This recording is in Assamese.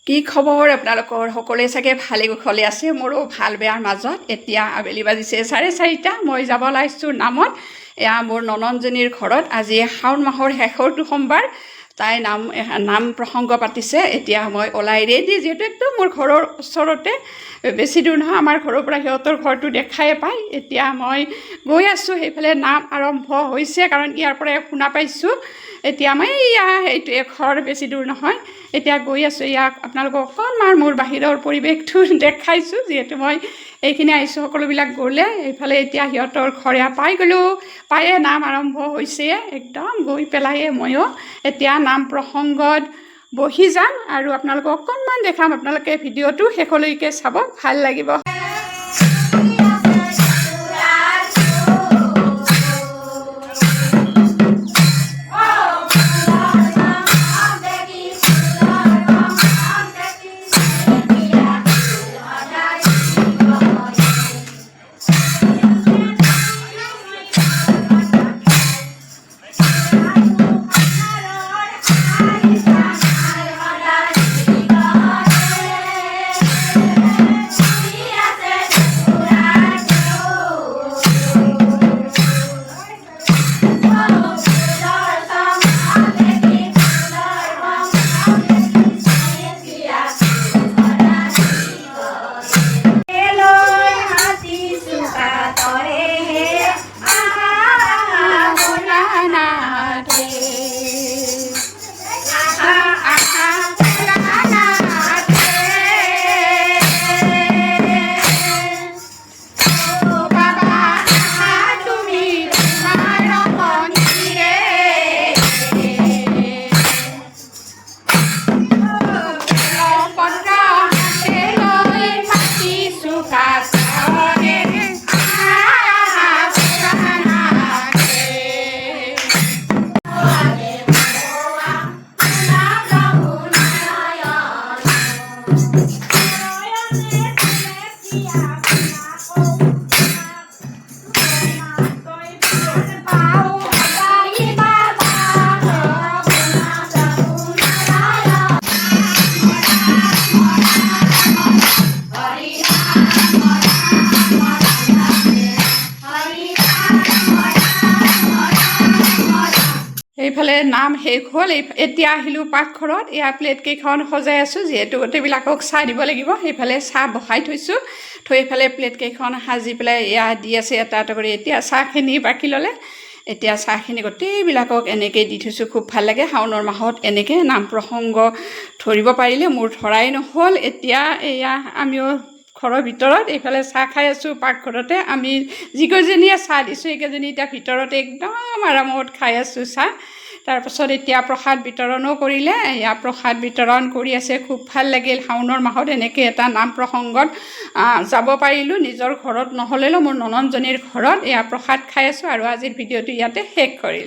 কি খবৰ আপোনালোকৰ সকলোৱে চাগে ভালে কুশলে আছে মোৰো ভাল বেয়াৰ মাজত এতিয়া আবেলি বাজিছে 4:30 মই যাব লাগিছোঁ নামত এয়া মোৰ নননজনীৰ ঘৰত আজি শাওণ মাহৰ শেষৰটো সোমবাৰ তাই নাম প্ৰসংগ পাতিছে এতিয়া মই ওলাই ৰেডি যেহেতু একদম মোৰ ঘৰৰ ওচৰতে বেছি দূৰ নহয় আমাৰ ঘৰৰ পৰা সিহঁতৰ ঘৰটো দেখাই পায় এতিয়া মই গৈ আছোঁ সেইফালে নাম আৰম্ভ হৈছে কাৰণ ইয়াৰ পৰা শুনা পাইছোঁ এতিয়া মই এইটোৱে ঘৰ বেছি দূৰ নহয় এতিয়া গৈ আছোঁ ইয়াক আপোনালোকক অকণমান মোৰ বাহিৰৰ পৰিৱেশটো দেখাইছোঁ যিহেতু মই এইখিনি আহিছোঁ সকলোবিলাক গ'লে এইফালে এতিয়া সিহঁতৰ ঘৰে পাই গ'লোঁ পায়ে নাম আৰম্ভ হৈছে একদম গৈ পেলায়ে ময়ো এতিয়া নাম প্ৰসংগত বহি যাম আৰু আপোনালোকক অকণমান দেখাম আপোনালোকে ভিডিঅ'টো শেষলৈকে চাব ভাল লাগিব এইফালে নাম শেষ হ'ল এতিয়া আহিলোঁ পাকঘৰত এয়া প্লেট কেইখন সজাই আছোঁ যিহেতু গোটেইবিলাকক চাহ দিব লাগিব সেইফালে চাহ বহাই থৈছোঁ থৈ এইফালে প্লেট কেইখন সাজি পেলাই এয়া দি আছে এটা এটা কৰি এতিয়া চাহখিনি বাকি ল'লে এতিয়া চাহখিনি গোটেইবিলাকক এনেকৈ দি থৈছোঁ খুব ভাল লাগে শাওণৰ মাহত এনেকৈ নাম প্ৰসংগ ধৰিব পাৰিলে মোৰ ধৰাই নহ'ল এতিয়া এয়া আমিও ঘৰৰ ভিতৰত এইফালে চাহ খাই আছোঁ পাকঘৰতে আমি যিকেইজনীয়ে চাহ দিছোঁ সেইকেইজনী এতিয়া ভিতৰতে একদম আৰামত খাই আছোঁ চাহ তাৰপাছত এতিয়া প্ৰসাদ বিতৰণো কৰিলে এয়া প্ৰসাদ বিতৰণ কৰি আছে খুব ভাল লাগিল শাওণৰ মাহত এনেকৈ এটা নাম প্ৰসংগত যাব পাৰিলোঁ নিজৰ ঘৰত নহ'লেও মোৰ নননজনীৰ ঘৰত এয়া প্ৰসাদ খাই আছোঁ আৰু আজিৰ ভিডিঅ'টো ইয়াতে শেষ কৰিলোঁ